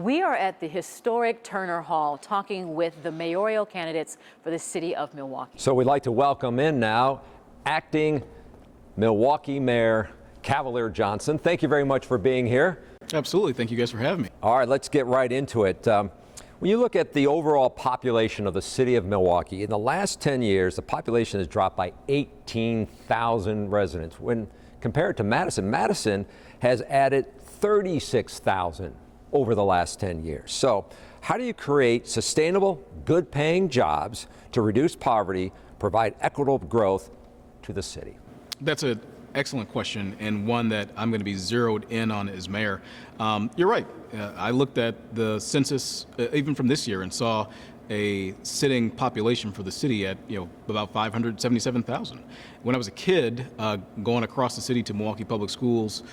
We are at the historic Turner Hall talking with the mayoral candidates for the city of Milwaukee. So we'd like to welcome in now acting Milwaukee Mayor Cavalier Johnson. Thank you very much for being here. Absolutely. Thank you guys for having me. All right, let's get right into it. When you look at the overall population of the city of Milwaukee, in the last 10 years, the population has dropped by 18,000 residents. When compared to Madison, Madison has added 36,000 over the last 10 years. So how do you create sustainable, good-paying jobs to reduce poverty, provide equitable growth to the city? That's an excellent question, and one that I'm going to be zeroed in on as mayor. You're right. I looked at the census even from this year and saw a sitting population for the city at about 577,000. When I was a kid, going across the city to Milwaukee Public Schools,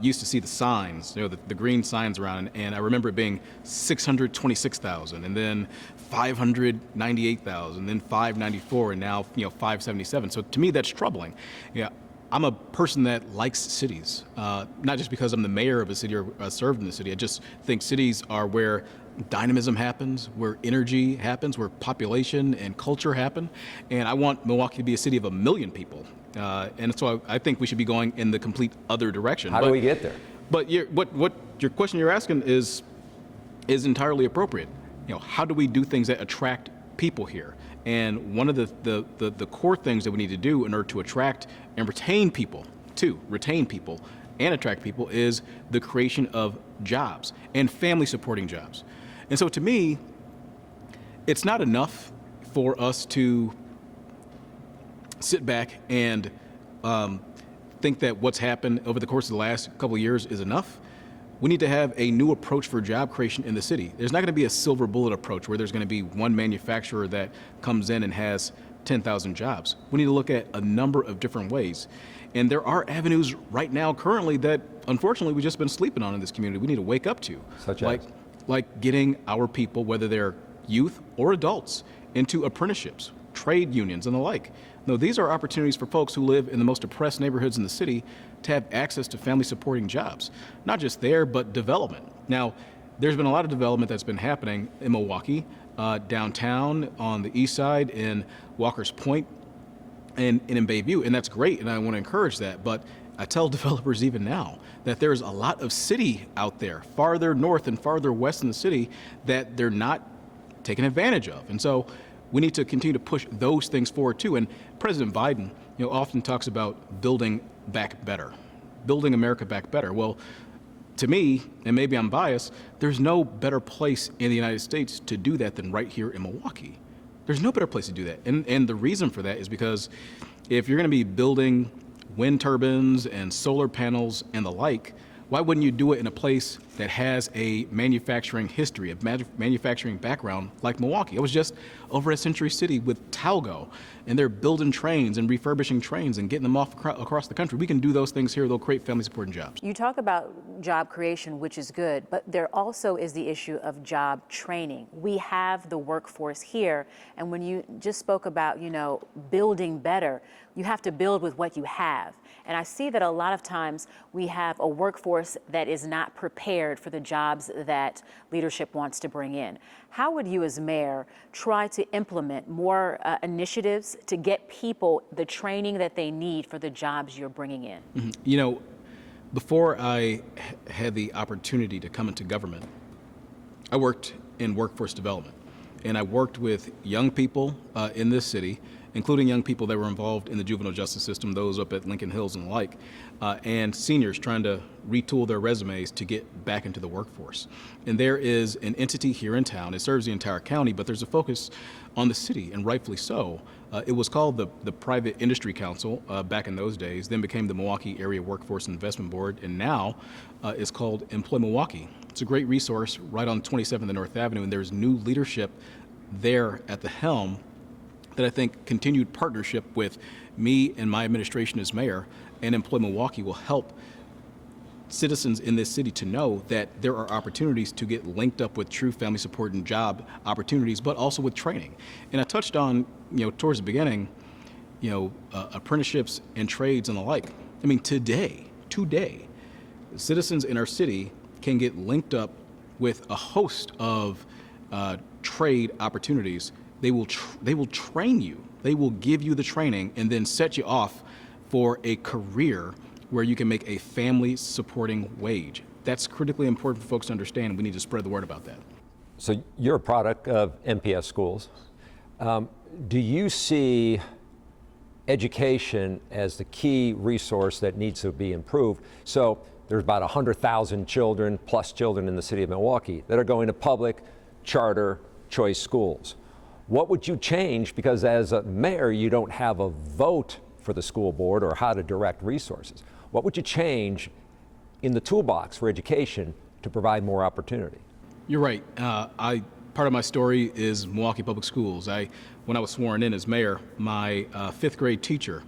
used to see the signs, the green signs around, and I remember it being 626,000, and then 598,000, then 594, and now 577. So to me, that's troubling. Yeah. I'm a person that likes cities, not just because I'm the mayor of a city or served in the city. I just think cities are where dynamism happens, where energy happens, where population and culture happen. And I want Milwaukee to be a city of 1 million people. And so I think we should be going in the complete other direction. How do we get there? But what your question you're asking is entirely appropriate. How do we do things that attract people here? And one of the core things that we need to do in order to attract and retain people, and attract people, is the creation of jobs and family supporting jobs. And so to me, it's not enough for us to sit back and think that what's happened over the course of the last couple of years is enough. We need to have a new approach for job creation in the city. There's not going to be a silver bullet approach where there's going to be one manufacturer that comes in and has 10,000 jobs. We need to look at a number of different ways. And there are avenues right now currently that unfortunately we've just been sleeping on in this community. We need to wake up to. Such as? Like getting our people, whether they're youth or adults, into apprenticeships, trade unions, and the like. No, these are opportunities for folks who live in the most oppressed neighborhoods in the city to have access to family supporting jobs. Not just there, but development. Now, there's been a lot of development that's been happening in Milwaukee, downtown, on the east side, in Walker's Point, and in Bayview, and that's great, and I want to encourage that. But I tell developers even now that there's a lot of city out there, farther north and farther west in the city, that they're not taking advantage of. And so we need to continue to push those things forward too. And President Biden, often talks about building back better, building America back better. Well, to me, and maybe I'm biased, there's no better place in the United States to do that than right here in Milwaukee. There's no better place to do that. And the reason for that is because if you're going to be building wind turbines and solar panels and the like, why wouldn't you do it in a place that has a manufacturing history, a manufacturing background like Milwaukee? I was just over at Century City with Talgo, and they're building trains and refurbishing trains and getting them off across the country. We can do those things here. They'll create family supporting jobs. You talk about job creation, which is good, but there also is the issue of job training. We have the workforce here, and when you just spoke about, building better, you have to build with what you have. And I see that a lot of times we have a workforce that is not prepared for the jobs that leadership wants to bring in. How would you as mayor try to implement more initiatives to get people the training that they need for the jobs you're bringing in? Mm-hmm. Before I had the opportunity to come into government, I worked in workforce development. And I worked with young people in this city, including young people that were involved in the juvenile justice system, those up at Lincoln Hills and the like, and seniors trying to retool their resumes to get back into the workforce. And there is an entity here in town. It serves the entire county, but there's a focus on the city, and rightfully so. It was called the Private Industry Council back in those days, then became the Milwaukee Area Workforce Investment Board, and now is called Employ Milwaukee. It's a great resource right on 27th and North Avenue, and there's new leadership there at the helm that I think continued partnership with me and my administration as mayor and Employ Milwaukee will help citizens in this city to know that there are opportunities to get linked up with true family support and job opportunities, but also with training. And I touched on, towards the beginning, apprenticeships and trades and the like. I mean, today, citizens in our city can get linked up with a host of trade opportunities. They will train you. They will give you the training and then set you off for a career where you can make a family supporting wage. That's critically important for folks to understand. We need to spread the word about that. So you're a product of MPS schools. Do you see education as the key resource that needs to be improved? So there's about 100,000 children plus children in the city of Milwaukee that are going to public charter choice schools. What would you change? Because as a mayor, you don't have a vote for the school board or how to direct resources. What would you change in the toolbox for education to provide more opportunity? You're right. Part of my story is Milwaukee Public Schools. When I was sworn in as mayor, my fifth grade teacher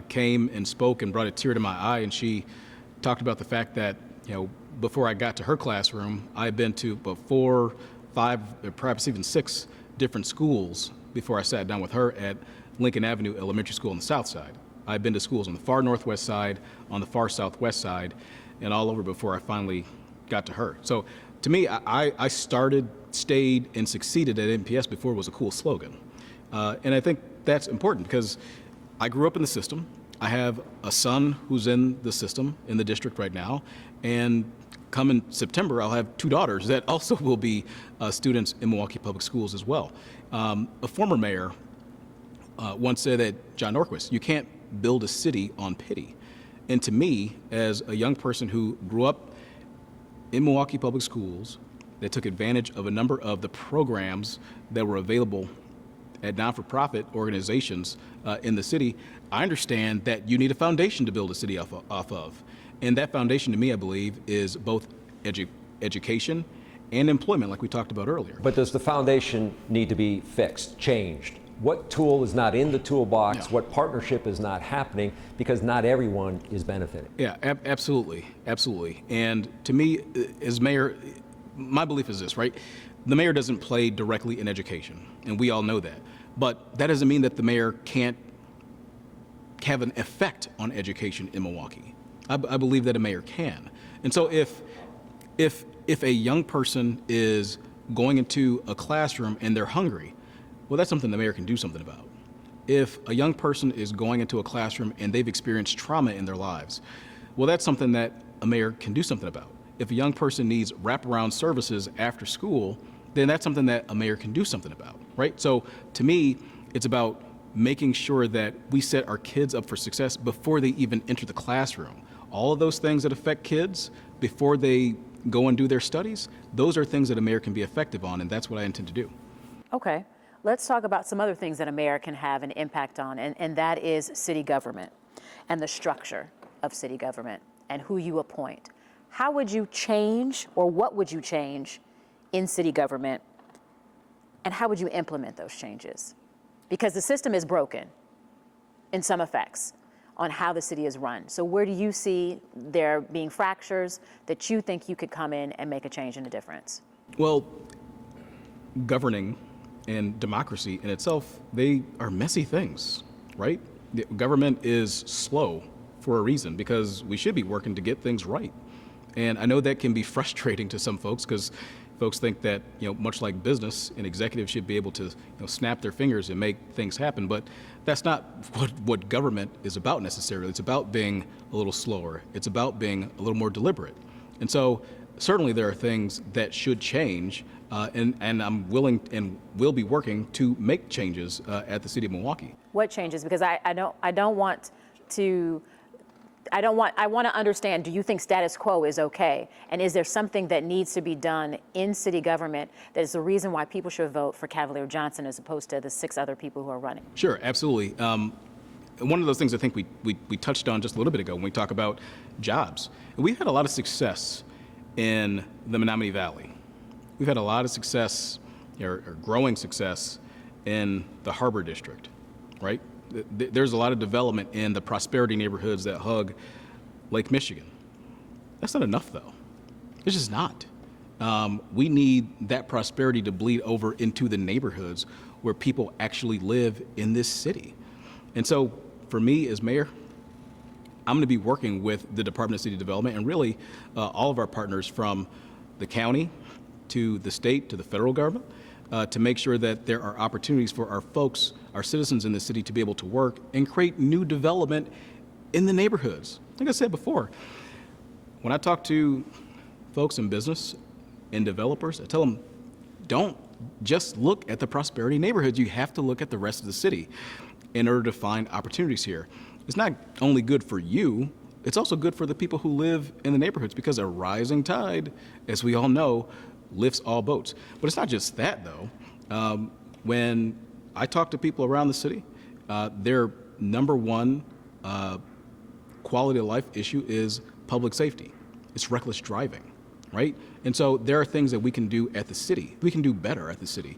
came and spoke and brought a tear to my eye, and she talked about the fact that, before I got to her classroom, I had been to about 4, 5, or perhaps even 6 different schools before I sat down with her at Lincoln Avenue Elementary School on the south side. I've been to schools on the far northwest side, on the far southwest side, and all over before I finally got to her. So to me, I started, stayed, and succeeded at MPS before it was a cool slogan. And I think that's important because I grew up in the system. I have a son who's in the system, in the district right now, and come in September, I'll have 2 daughters that also will be students in Milwaukee Public Schools as well. A former mayor once said that, John Norquist, you can't build a city on pity. And to me, as a young person who grew up in Milwaukee Public Schools, that took advantage of a number of the programs that were available at non-for-profit organizations in the city, I understand that you need a foundation to build a city off of. And that foundation, to me, I believe, is both education and employment, like we talked about earlier. But does the foundation need to be fixed, changed? What tool is not in the toolbox? Yeah. What partnership is not happening? Because not everyone is benefiting. Yeah, absolutely, absolutely. And to me, as mayor, my belief is this, right? The mayor doesn't play directly in education, and we all know that. But that doesn't mean that the mayor can't have an effect on education in Milwaukee. I believe that a mayor can. And so if a young person is going into a classroom and they're hungry, well, that's something the mayor can do something about. If a young person is going into a classroom and they've experienced trauma in their lives, well, that's something that a mayor can do something about. If a young person needs wraparound services after school, then that's something that a mayor can do something about, right? So to me, it's about making sure that we set our kids up for success before they even enter the classroom. All of those things that affect kids before they go and do their studies, those are things that a mayor can be effective on, and that's what I intend to do. Okay, let's talk about some other things that a mayor can have an impact on, and that is city government and the structure of city government and who you appoint. How would you change, or what would you change in city government, and how would you implement those changes? Because the system is broken in some effects on how the city is run. So where do you see there being fractures that you think you could come in and make a change and a difference? Well, governing and democracy in itself, they are messy things, right? The government is slow for a reason, because we should be working to get things right. And I know that can be frustrating to some folks, because folks think that, much like business, an executive should be able to snap their fingers and make things happen. But that's not what government is about necessarily. It's about being a little slower. It's about being a little more deliberate. And so certainly there are things that should change, and I'm willing and will be working to make changes at the city of Milwaukee. What changes? Because I want to understand, do you think status quo is okay? And is there something that needs to be done in city government that is the reason why people should vote for Cavalier Johnson as opposed to the 6 other people who are running? Sure, absolutely. One of those things I think we touched on just a little bit ago when we talk about jobs. We've had a lot of success in the Menominee Valley. We've had a lot of success, or growing success, in the Harbor District, right? There's a lot of development in the prosperity neighborhoods that hug Lake Michigan. That's not enough, though. It's just not. We need that prosperity to bleed over into the neighborhoods where people actually live in this city. And so for me as mayor, I'm going to be working with the Department of City Development and really all of our partners from the county to the state, to the federal government, to make sure that there are opportunities for our folks, our citizens in the city to be able to work and create new development in the neighborhoods. Like I said before, when I talk to folks in business and developers, I tell them, don't just look at the prosperity neighborhoods. You have to look at the rest of the city in order to find opportunities here. It's not only good for you, it's also good for the people who live in the neighborhoods, because a rising tide, as we all know, lifts all boats. But it's not just that, though. When I talk to people around the city, their number one quality of life issue is public safety. It's reckless driving, right? And so there are things that we can do at the city. We can do better at the city.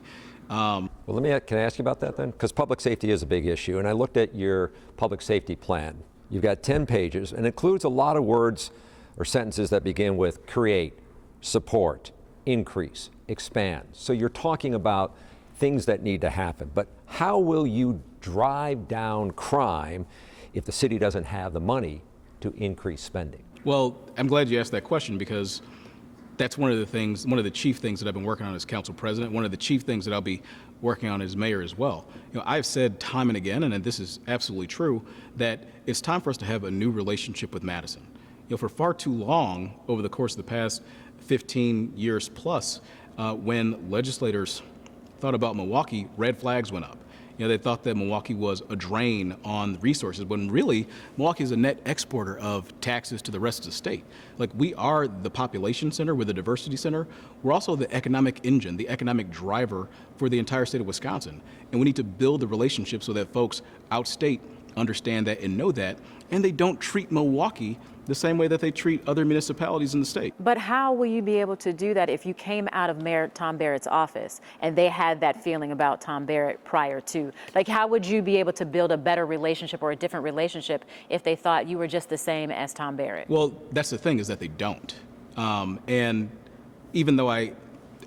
Well, can I ask you about that then? Because public safety is a big issue, and I looked at your public safety plan. You've got 10 pages, and it includes a lot of words or sentences that begin with create, support, increase, expand. So you're talking about things that need to happen. But how will you drive down crime if the city doesn't have the money to increase spending? Well, I'm glad you asked that question, because that's one of the chief things that I've been working on as council president. One of the chief things that I'll be working on as mayor as well. I've said time and again, and this is absolutely true, that it's time for us to have a new relationship with Madison. For far too long, over the course of the past 15 years plus, when legislators thought about Milwaukee, red flags went up. They thought that Milwaukee was a drain on resources, when really Milwaukee is a net exporter of taxes to the rest of the state. Like, we are the population center, we're the diversity center. We're also the economic engine, the economic driver for the entire state of Wisconsin. And we need to build the relationship so that folks outstate understand that and know that, and they don't treat Milwaukee the same way that they treat other municipalities in the state. But how will you be able to do that if you came out of Mayor Tom Barrett's office and they had that feeling about Tom Barrett prior to? Like, how would you be able to build a better relationship or a different relationship if they thought you were just the same as Tom Barrett? Well, that's the thing, is that they don't. And even though I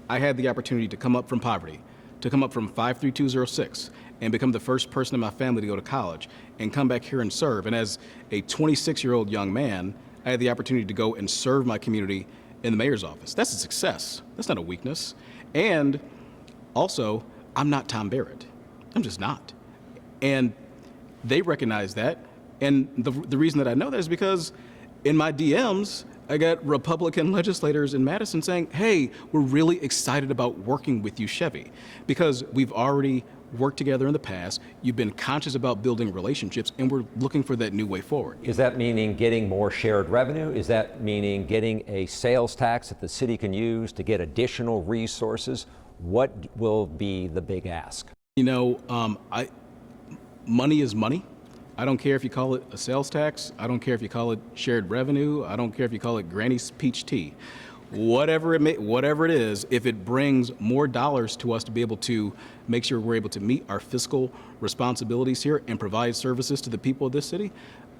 had the opportunity to come up from poverty, to come up from 53206, and become the first person in my family to go to college and come back here and serve. And as a 26-year-old young man, I had the opportunity to go and serve my community in the mayor's office. That's a success. That's not a weakness. And also, I'm not Tom Barrett. I'm just not. And they recognize that. And the reason that I know that is because in my DMs, I got Republican legislators in Madison saying, hey, we're really excited about working with you, Chevy, because we've already worked together in the past. You've been conscious about building relationships, and we're looking for that new way forward. Is that meaning getting more shared revenue? Is that meaning getting a sales tax that the city can use to get additional resources? What will be the big ask? Money is money. I don't care if you call it a sales tax. I don't care if you call it shared revenue. I don't care if you call it Granny's peach tea. Whatever it is, if it brings more dollars to us to be able to make sure we're able to meet our fiscal responsibilities here and provide services to the people of this city,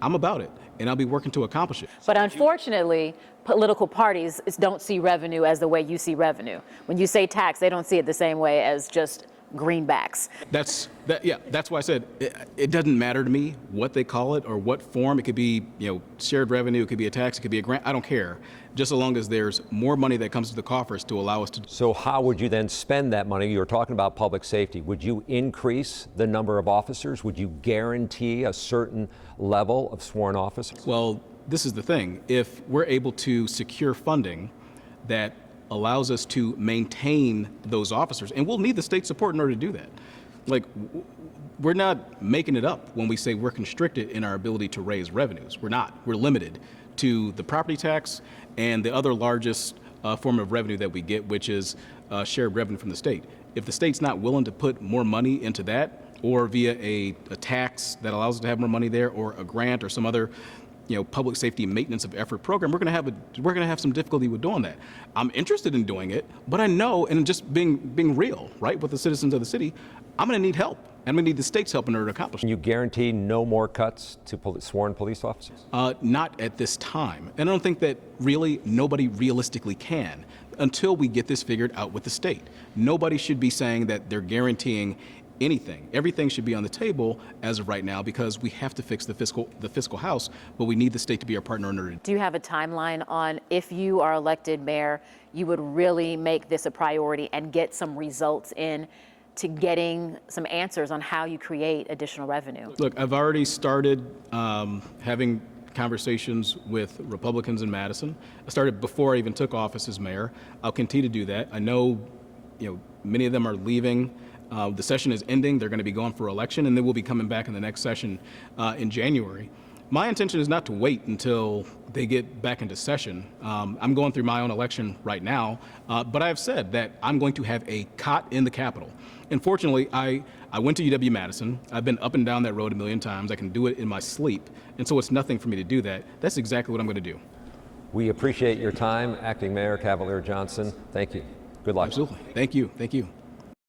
I'm about it, and I'll be working to accomplish it. But unfortunately, political parties don't see revenue as the way you see revenue. When you say tax, they don't see it the same way as just greenbacks. That's why I said it doesn't matter to me what they call it or what form. It could be, shared revenue, it could be a tax, it could be a grant. I don't care, just as long as there's more money that comes to the coffers to allow us to. So how would you then spend that money? You were talking about public safety. Would you increase the number of officers? Would you guarantee a certain level of sworn officers? Well, this is the thing. If we're able to secure funding that allows us to maintain those officers, and we'll need the state support in order to do that. Like, we're not making it up when we say we're constricted in our ability to raise revenues. We're not. We're limited to the property tax and the other largest form of revenue that we get, which is shared revenue from the state. If the state's not willing to put more money into that, or via a tax that allows us to have more money there, or a grant or some other public safety maintenance of effort program, we're going to have some difficulty with doing that. I'm interested in doing it, but I know, and just being real, right, with the citizens of the city, I'm going to need help. And I'm going to need the state's help in order to accomplish it. Can you guarantee no more cuts to sworn police officers? Not at this time. And I don't think that really nobody realistically can until we get this figured out with the state. Nobody should be saying that they're guaranteeing anything. Everything should be on the table as of right now because we have to fix the fiscal house, but we need the state to be our partner in order to. Do you have a timeline on if you are elected mayor, you would really make this a priority and get some results in to getting some answers on how you create additional revenue? Look, I've already started having conversations with Republicans in Madison. I started before I even took office as mayor. I'll continue to do that. I know, many of them are leaving. The session is ending. They're going to be going for election, and then we'll be coming back in the next session in January. My intention is not to wait until they get back into session. I'm going through my own election right now, but I've said that I'm going to have a cot in the Capitol. And fortunately, I went to UW-Madison. I've been up and down that road a million times. I can do it in my sleep, and so it's nothing for me to do that. That's exactly what I'm going to do. We appreciate your time, Acting Mayor Cavalier Johnson. Thank you. Good luck. Absolutely. Thank you. Thank you.